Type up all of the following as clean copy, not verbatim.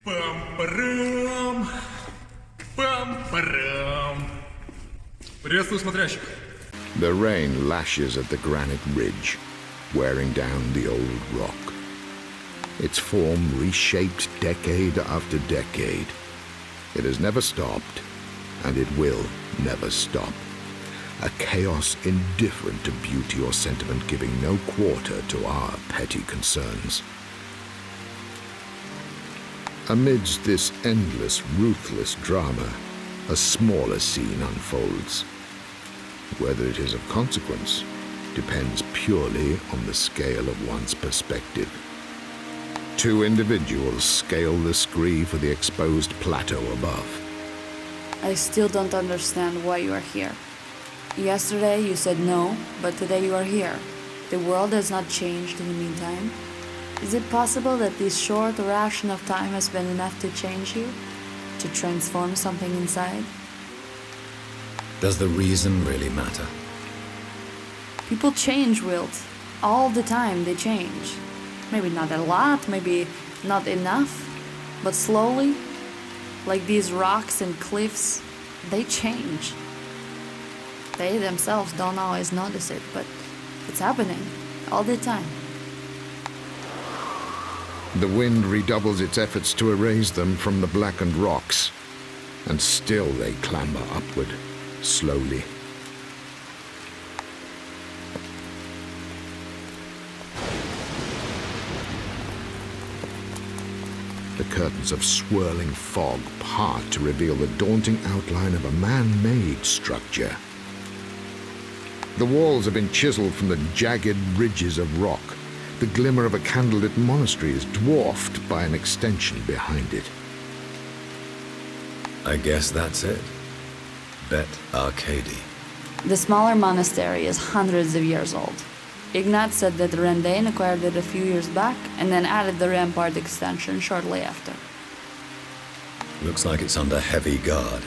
Пам-парам! Пам-парам! Приветствую смотрящих. The rain lashes at the granite ridge, wearing down the old rock. Its form reshaped decade after decade. It has never stopped, and it will never stop. A chaos indifferent to beauty or sentiment, giving no quarter to our petty concerns. Amidst this endless, ruthless drama, a smaller scene unfolds. Whether it is of consequence depends purely on the scale of one's perspective. Two individuals scale the scree for the exposed plateau above. I still don't understand why you are here. Yesterday you said no, but today you are here. The world has not changed in the meantime. Is it possible that this short ration of time has been enough to change you? To transform something inside? Does the reason really matter? People change, Wilt. All the time they change. Maybe not a lot, maybe not enough, but slowly, like these rocks and cliffs, they change. They themselves don't always notice it, but it's happening all the time. The wind redoubles its efforts to erase them from the blackened rocks, and still they clamber upward, slowly. The curtains of swirling fog part to reveal the daunting outline of a man-made structure. The walls have been chiseled from the jagged ridges of rock. The glimmer of a candlelit monastery is dwarfed by an extension behind it. I guess that's it. Bet Arcady. The smaller monastery is hundreds of years old. Ignat said that Rendain acquired it a few years back and then added the rampart extension shortly after. Looks like it's under heavy guard.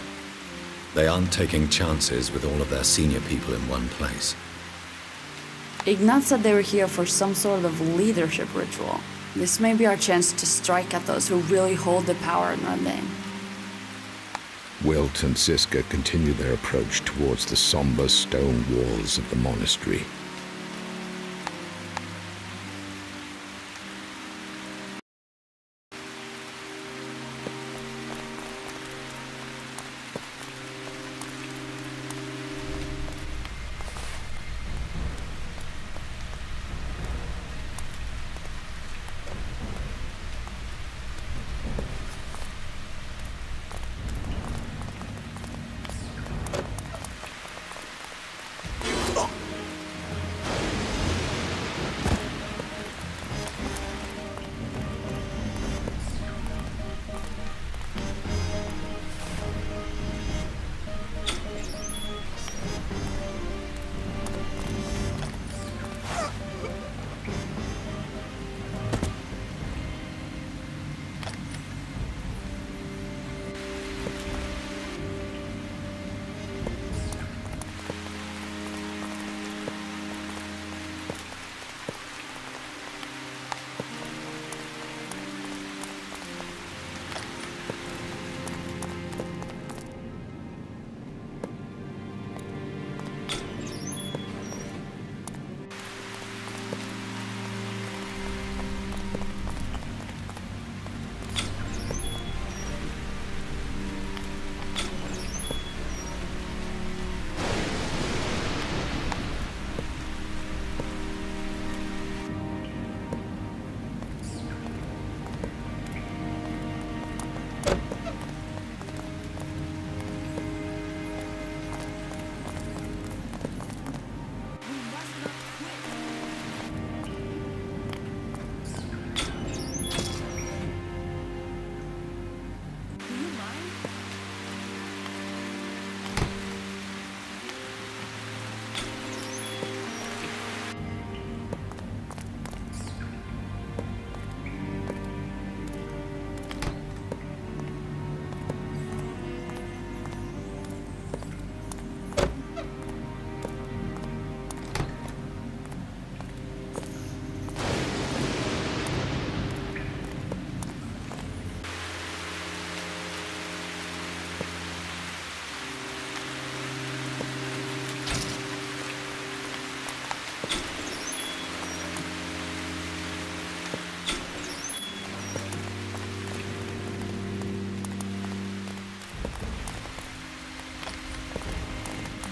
They aren't taking chances with all of their senior people in one place. Ignat said they were here for some sort of leadership ritual. This may be our chance to strike at those who really hold the power in Rendain. Wilt and Siska continue their approach towards the somber stone walls of the monastery.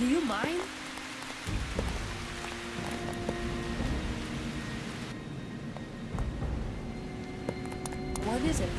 Do you mind? What is it?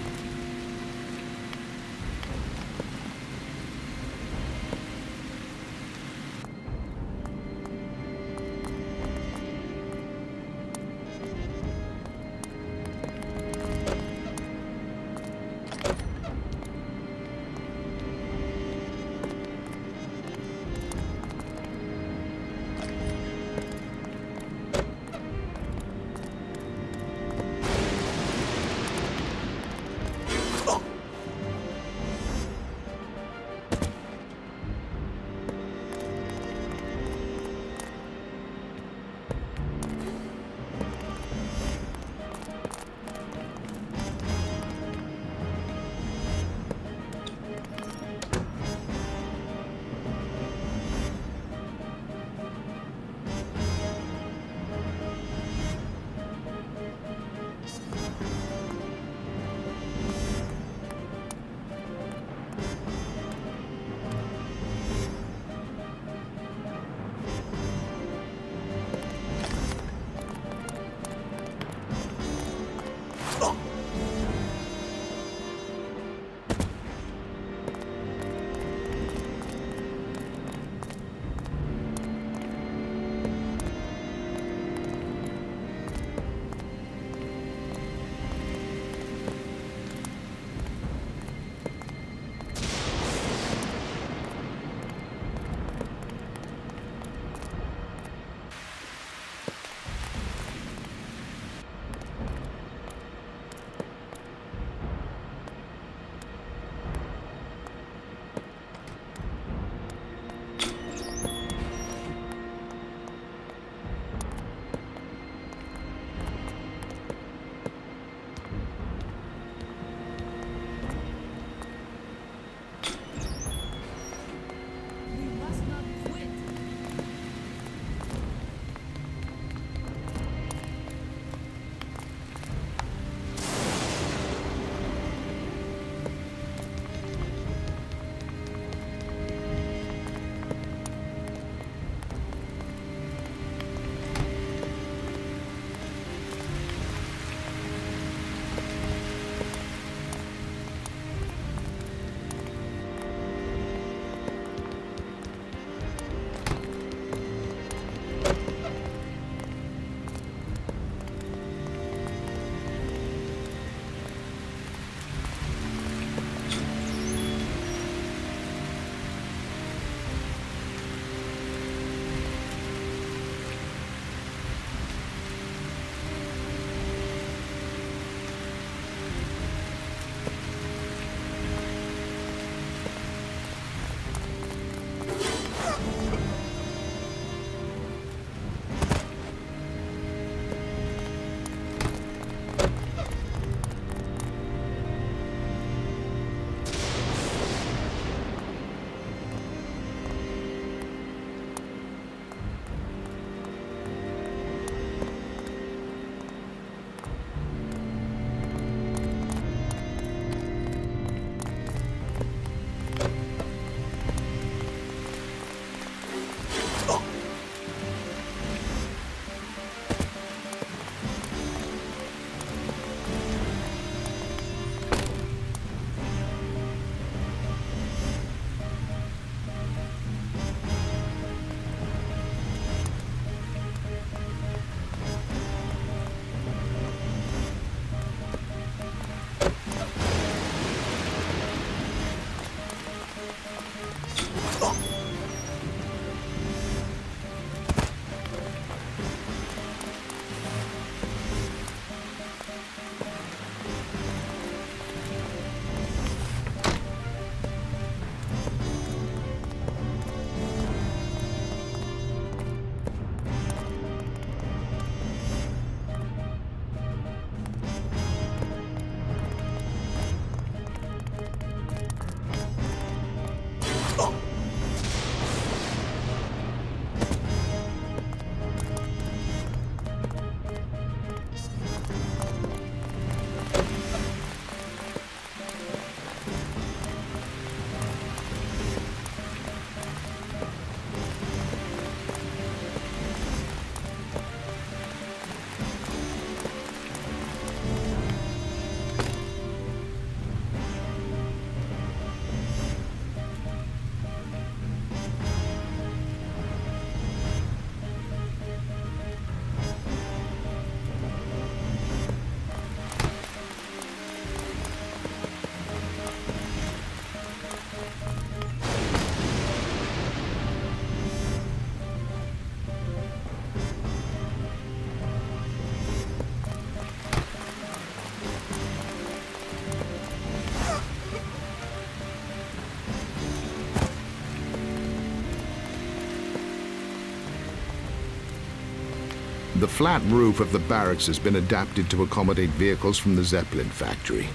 The flat roof of the barracks has been adapted to accommodate vehicles from the Zeppelin factory.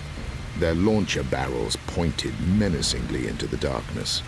Their launcher barrels pointed menacingly into the darkness.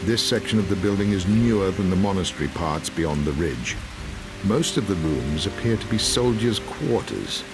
This section of the building is newer than the monastery parts beyond the ridge. Most of the rooms appear to be soldiers' quarters.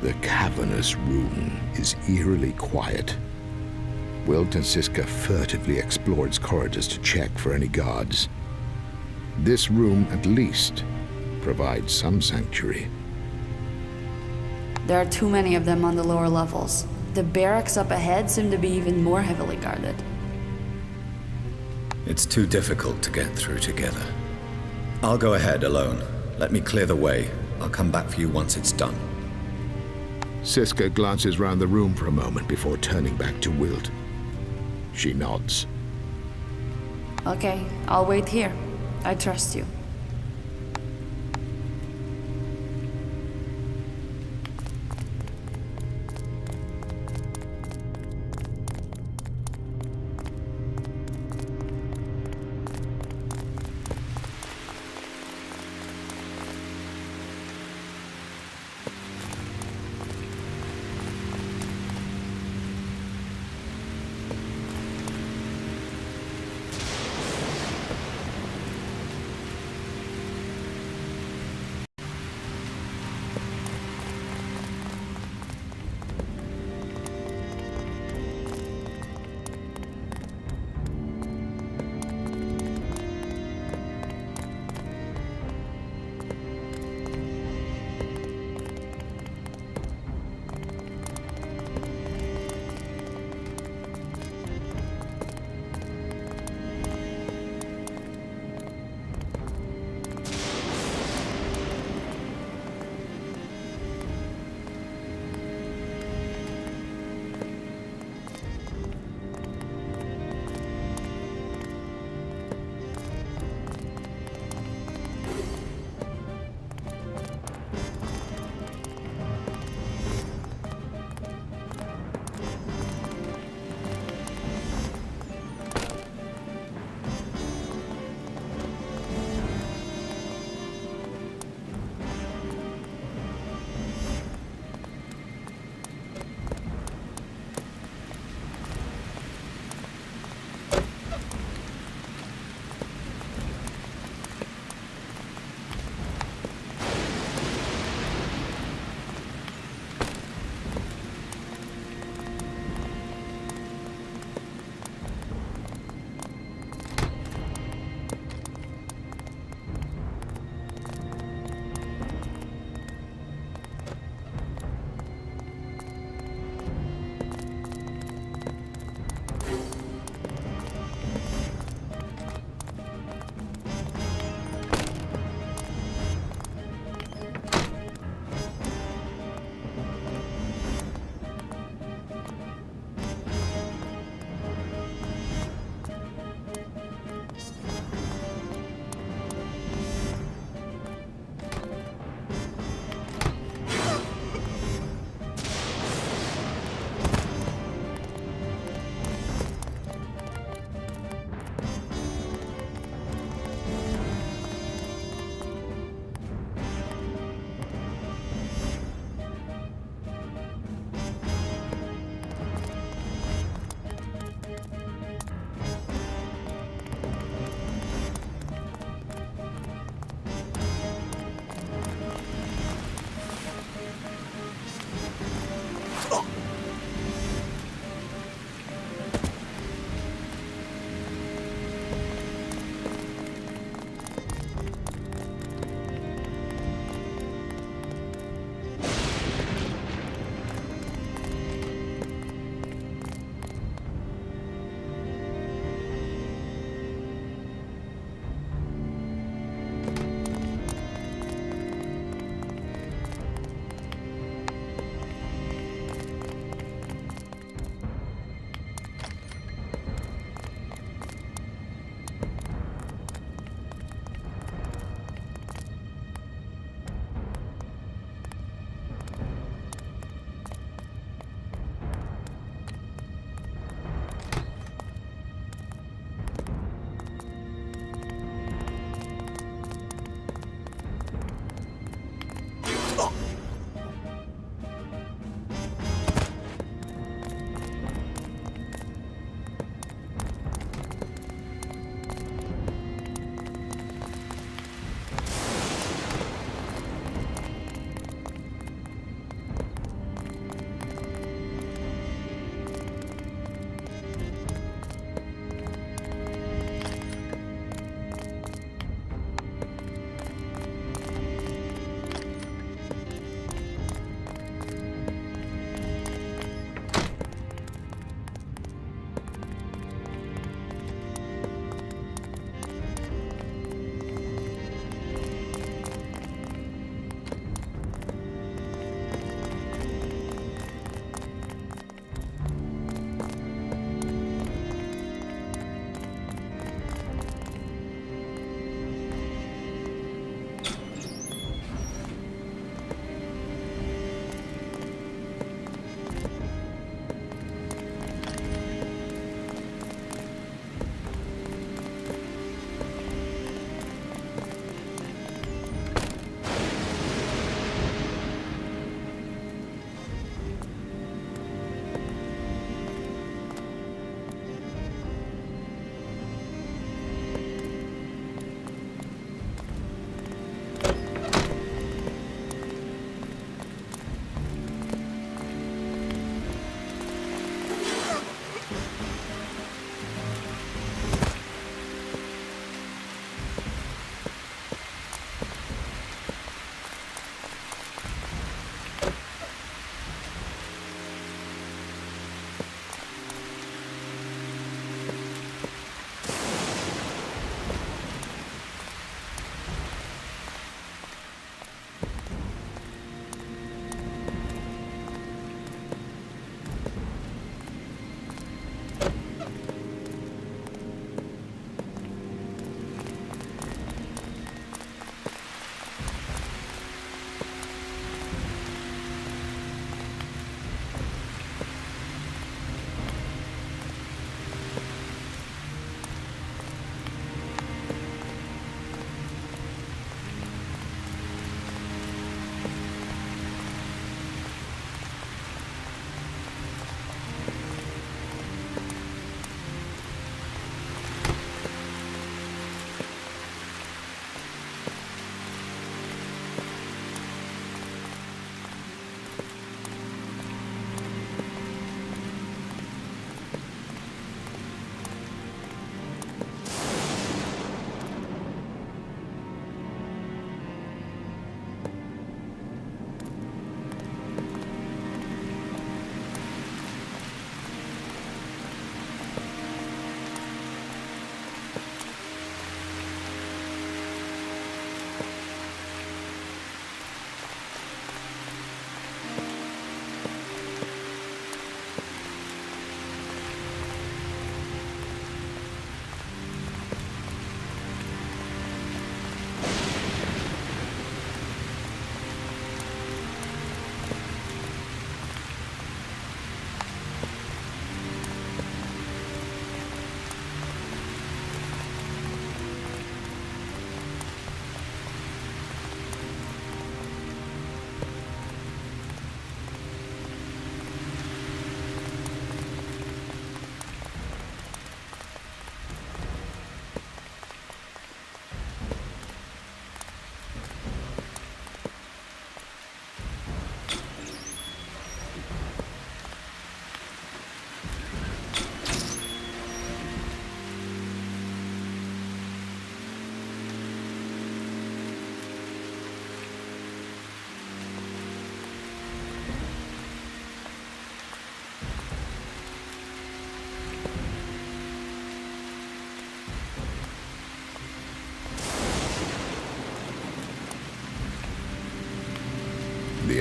The cavernous room is eerily quiet. Wilt and Siska furtively explore its corridors to check for any guards. This room, at least, provides some sanctuary. There are too many of them on the lower levels. The barracks up ahead seem to be even more heavily guarded. It's too difficult to get through together. I'll go ahead alone. Let me clear the way. I'll come back for you once it's done. Siska glances round the room for a moment before turning back to Wilt. She nods. Okay, I'll wait here. I trust you.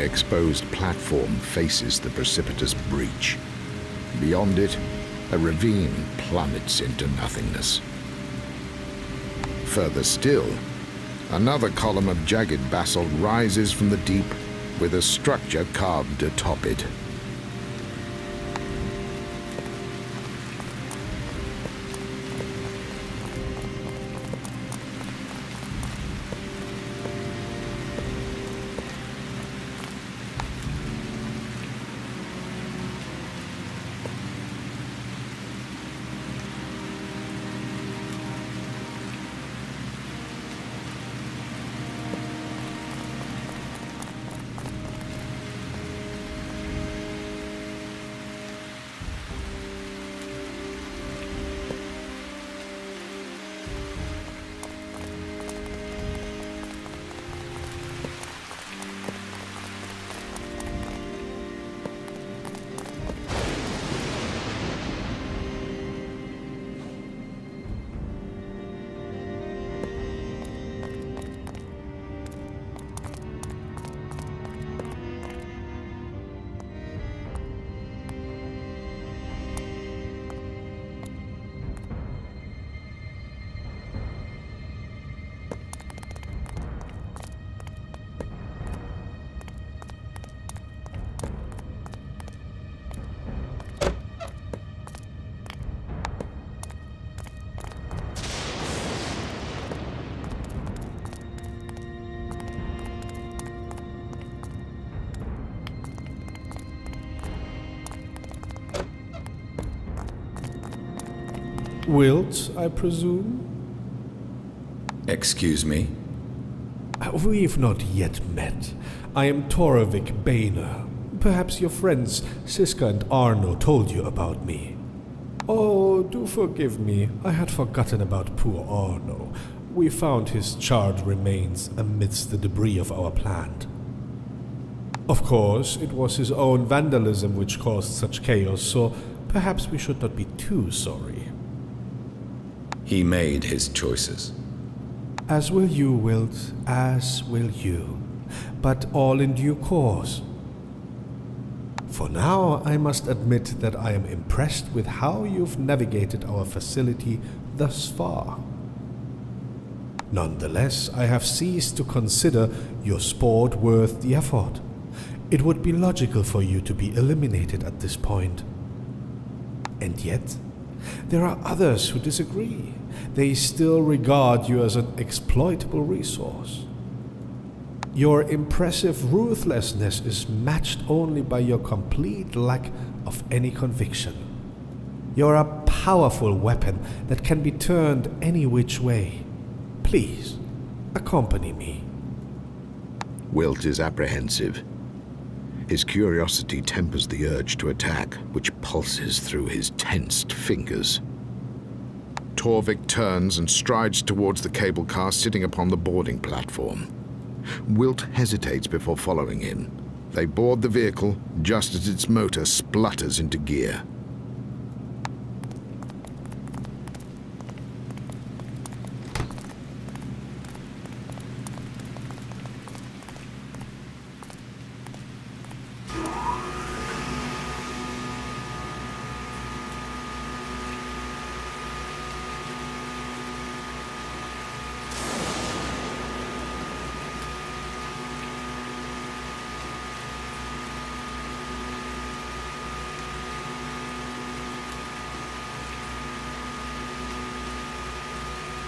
exposed platform faces the precipitous breach. Beyond it, a ravine plummets into nothingness. Further still, another column of jagged basalt rises from the deep, with a structure carved atop it. Wilt, I presume? Excuse me? We've not yet met. I am Torvik Baner. Perhaps your friends Siska and Arno told you about me. Oh, do forgive me. I had forgotten about poor Arno. We found his charred remains amidst the debris of our plant. Of course, it was his own vandalism which caused such chaos, so perhaps we should not be too sorry. He made his choices. As will you, Wilt, as will you. But all in due course. For now, I must admit that I am impressed with how you've navigated our facility thus far. Nonetheless, I have ceased to consider your sport worth the effort. It would be logical for you to be eliminated at this point. And yet, there are others who disagree. They still regard you as an exploitable resource. Your impressive ruthlessness is matched only by your complete lack of any conviction. You're a powerful weapon that can be turned any which way. Please, accompany me. Wilt is apprehensive. His curiosity tempers the urge to attack, which pulses through his tensed fingers. Torvik turns and strides towards the cable car sitting upon the boarding platform. Wilt hesitates before following him. They board the vehicle just as its motor splutters into gear.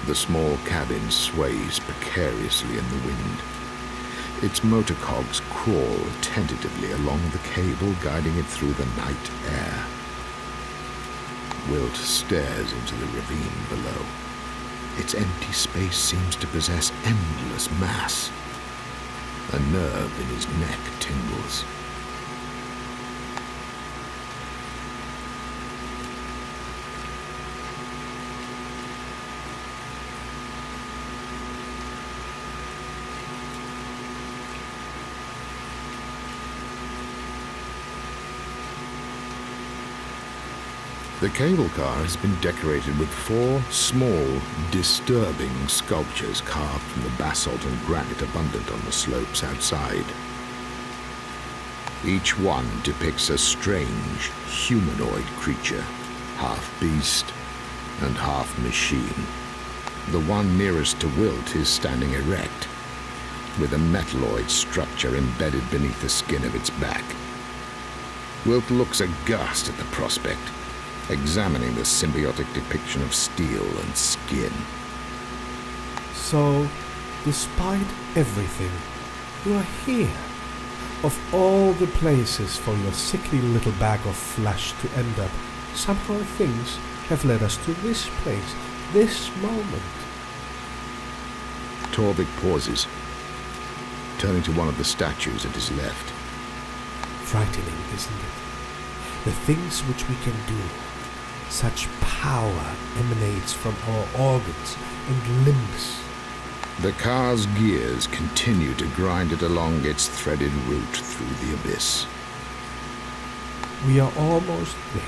The small cabin sways precariously in the wind. Its motor cogs crawl tentatively along the cable, guiding it through the night air. Wilt stares into the ravine below. Its empty space seems to possess endless mass. A nerve in his neck tingles. The cable car has been decorated with 4 small, disturbing sculptures carved from the basalt and granite abundant on the slopes outside. Each one depicts a strange, humanoid creature, half beast and half machine. The one nearest to Wilt is standing erect, with a metalloid structure embedded beneath the skin of its back. Wilt looks aghast at the prospect, examining the symbiotic depiction of steel and skin. So, despite everything, you are here. Of all the places for your sickly little bag of flesh to end up, somehow things have led us to this place, this moment. Torvik pauses, turning to one of the statues at his left. Frightening, isn't it? The things which we can do. Such power emanates from our organs and limbs. The car's gears continue to grind it along its threaded route through the abyss. We are almost there.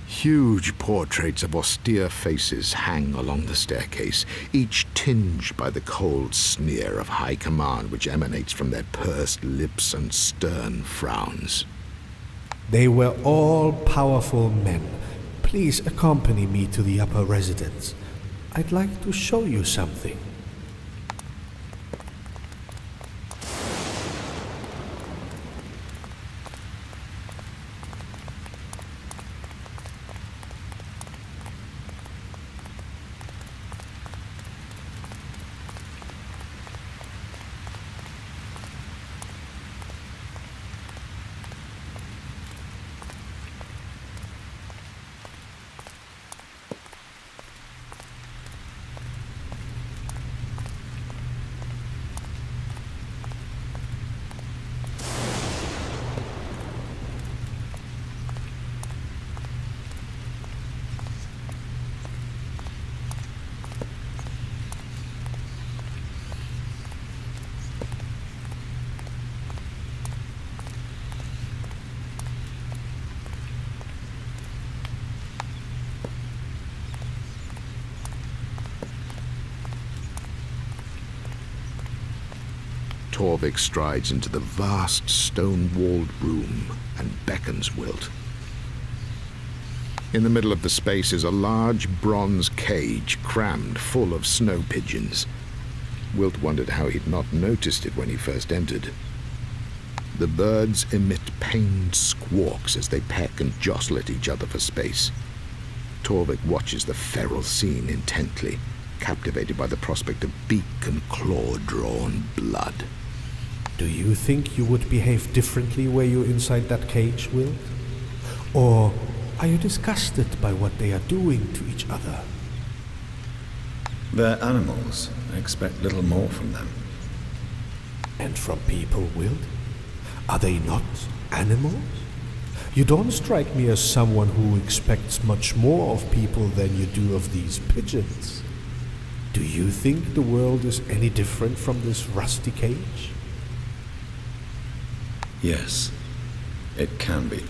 Huge portraits of austere faces hang along the staircase, each tinged by the cold sneer of high command which emanates from their pursed lips and stern frowns. They were all powerful men. Please accompany me to the upper residence. I'd like to show you something. Torvik strides into the vast stone-walled room and beckons Wilt. In the middle of the space is a large bronze cage crammed full of snow pigeons. Wilt wondered how he'd not noticed it when he first entered. The birds emit pained squawks as they peck and jostle at each other for space. Torvik watches the feral scene intently, captivated by the prospect of beak and claw-drawn blood. Do you think you would behave differently were you inside that cage, Wilt? Or are you disgusted by what they are doing to each other? They're animals. I expect little more from them. And from people, Wilt? Are they not animals? You don't strike me as someone who expects much more of people than you do of these pigeons. Do you think the world is any different from this rusty cage? Yes, it can be.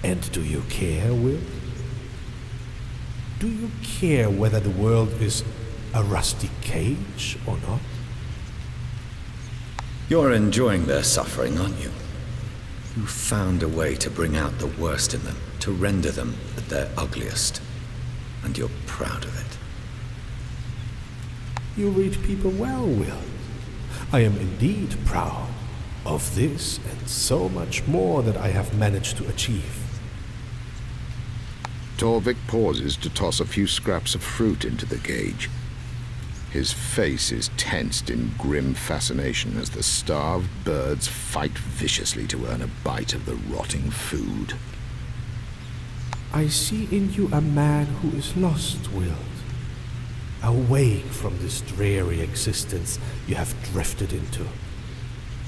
And do you care, Will? Do you care whether the world is a rusty cage or not? You're enjoying their suffering, aren't you? You found a way to bring out the worst in them, to render them at their ugliest. And you're proud of it. You read people well, Will. I am indeed proud of this and so much more that I have managed to achieve. Torvik pauses to toss a few scraps of fruit into the cage. His face is tensed in grim fascination as the starved birds fight viciously to earn a bite of the rotting food. I see in you a man who is lost, Wilt. Awake from this dreary existence you have drifted into.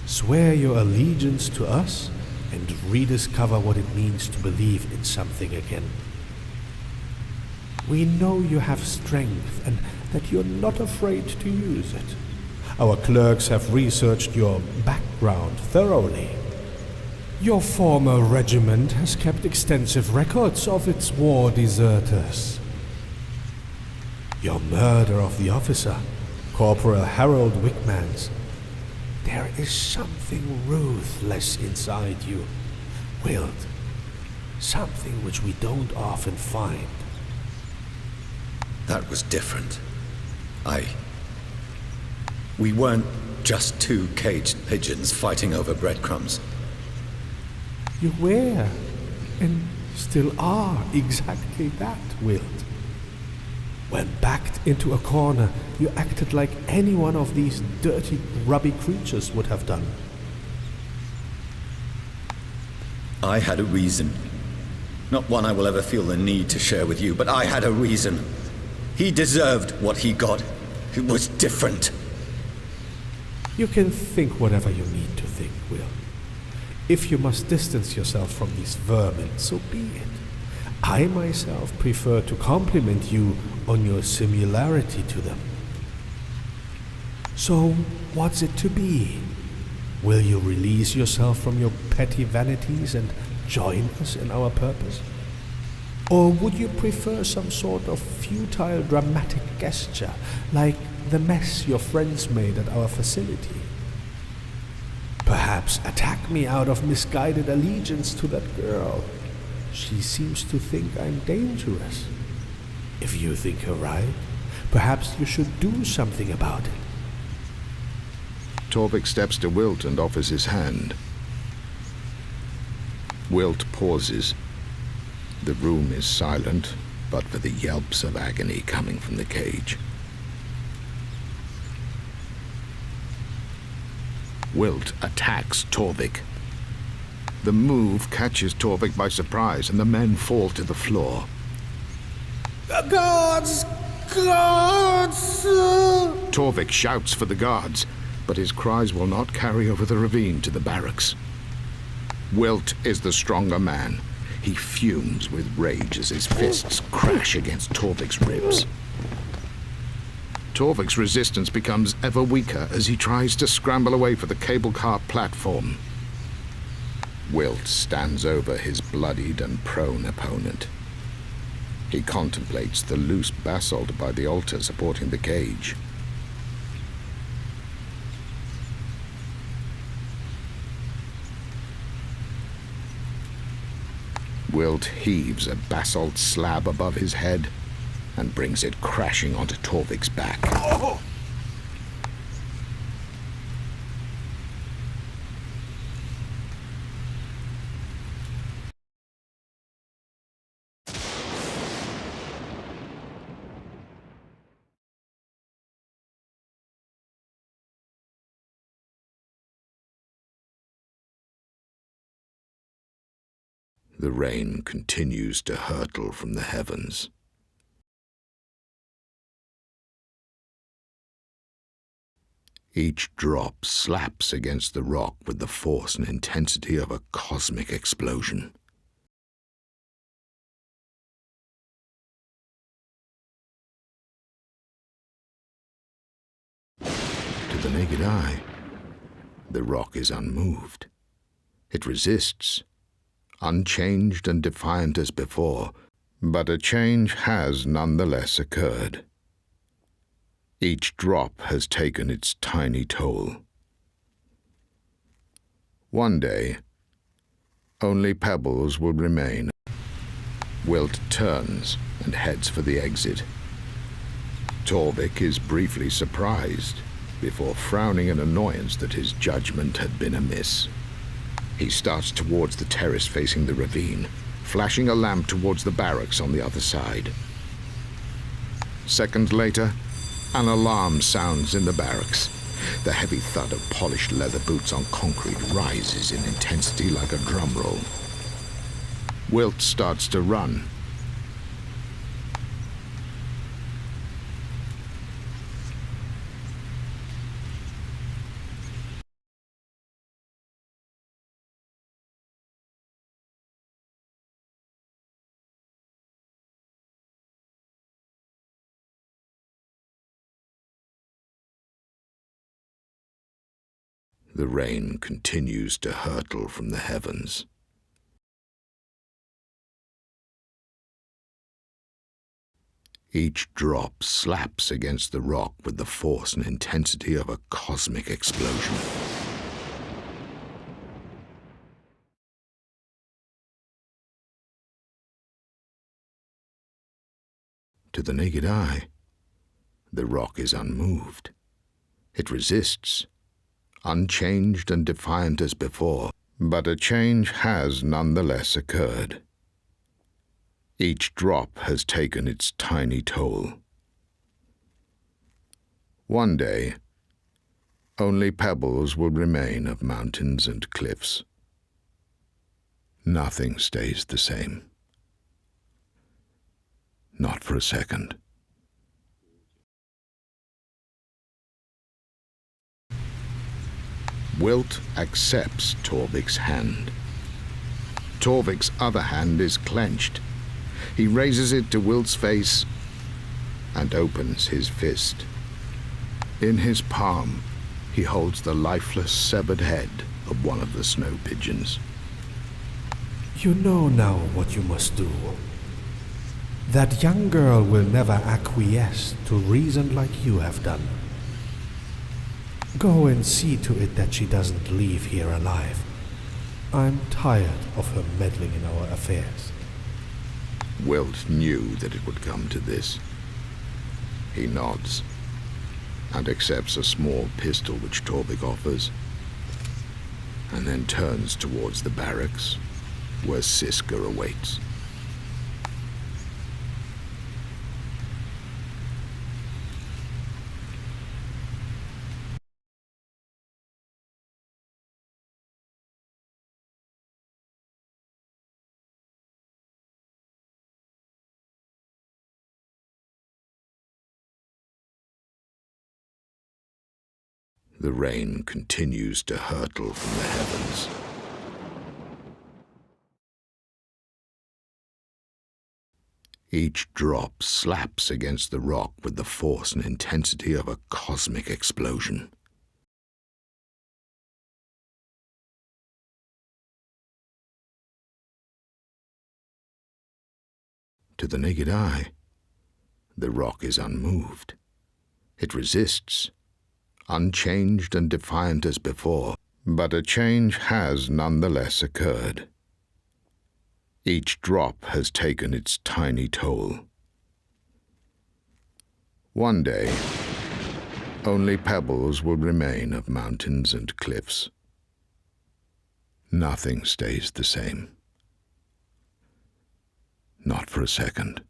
Swear your allegiance to us and rediscover what it means to believe in something again. We know you have strength and that you're not afraid to use it. Our clerks have researched your background thoroughly. Your former regiment has kept extensive records of its war deserters. Your murder of the officer, Corporal Harold Wickmans. There is something ruthless inside you, Wilt. Something which we don't often find. That was different. We weren't just two caged pigeons fighting over breadcrumbs. You were, and still are, exactly that, Wilt. When backed into a corner, you acted like any one of these dirty, grubby creatures would have done. I had a reason. Not one I will ever feel the need to share with you, but I had a reason. He deserved what he got. It was different. You can think whatever you need to think, Will. If you must distance yourself from these vermin, so be it. I myself prefer to compliment you on your similarity to them. So, what's it to be? Will you release yourself from your petty vanities and join us in our purpose? Or would you prefer some sort of futile dramatic gesture, like the mess your friends made at our facility? Perhaps attack me out of misguided allegiance to that girl. She seems to think I'm dangerous. If you think her right, perhaps you should do something about it. Torvik steps to Wilt and offers his hand. Wilt pauses. The room is silent, but for the yelps of agony coming from the cage. Wilt attacks Torvik. The move catches Torvik by surprise, and the men fall to the floor. Guards! Guards! Torvik shouts for the guards, but his cries will not carry over the ravine to the barracks. Wilt is the stronger man. He fumes with rage as his fists crash against Torvik's ribs. Torvik's resistance becomes ever weaker as he tries to scramble away for the cable car platform. Wilt stands over his bloodied and prone opponent. He contemplates the loose basalt by the altar supporting the cage. Wilt heaves a basalt slab above his head and brings it crashing onto Torvik's back. Oh! The rain continues to hurtle from the heavens. Each drop slaps against the rock with the force and intensity of a cosmic explosion. To the naked eye, the rock is unmoved. It resists, unchanged and defiant as before, but a change has nonetheless occurred. Each drop has taken its tiny toll. One day, only pebbles will remain. Wilt turns and heads for the exit. Torvik is briefly surprised. before frowning in annoyance that his judgment had been amiss. He starts towards the terrace facing the ravine, flashing a lamp towards the barracks on the other side. Seconds later, an alarm sounds in the barracks. The heavy thud of polished leather boots on concrete rises in intensity like a drum roll. Wilt starts to run. The rain continues to hurtle from the heavens. Each drop slaps against the rock with the force and intensity of a cosmic explosion. To the naked eye, the rock is unmoved. It resists, unchanged and defiant as before, but a change has nonetheless occurred. Each drop has taken its tiny toll. One day, only pebbles will remain of mountains and cliffs. Nothing stays the same. Not for a second. Wilt accepts Torvik's hand. Torvik's other hand is clenched. He raises it to Wilt's face and opens his fist. In his palm, he holds the lifeless, severed head of one of the snow pigeons. You know now what you must do. That young girl will never acquiesce to reason like you have done. Go and see to it that she doesn't leave here alive. I'm tired of her meddling in our affairs. Wilt knew that it would come to this. He nods and accepts a small pistol which Torvik offers, and then turns towards the barracks where Siska awaits. The rain continues to hurtle from the heavens. Each drop slaps against the rock with the force and intensity of a cosmic explosion. To the naked eye, the rock is unmoved. It resists, unchanged and defiant as before, but a change has nonetheless occurred. Each drop has taken its tiny toll. One day, only pebbles will remain of mountains and cliffs. Nothing stays the same. Not for a second.